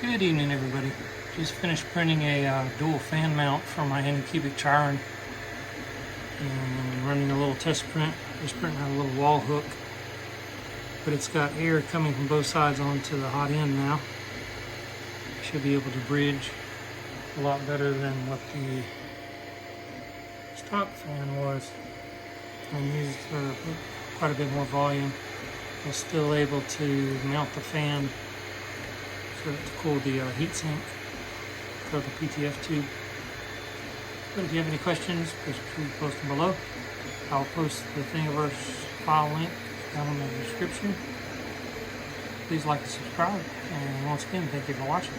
Good evening, everybody. Just finished printing a dual fan mount for my Anycubic Chiron and running a little test print. Just printing out a little wall hook, but it's got air coming from both sides onto the hot end now. Should be able to bridge a lot better than what the stock fan was, and used quite a bit more volume. I was still able to mount the fan to cool the heat sink for the PTF tube. But if you have any questions, please post them below. I'll post the Thingiverse file link down in the description. Please like and subscribe. And once again, thank you for watching.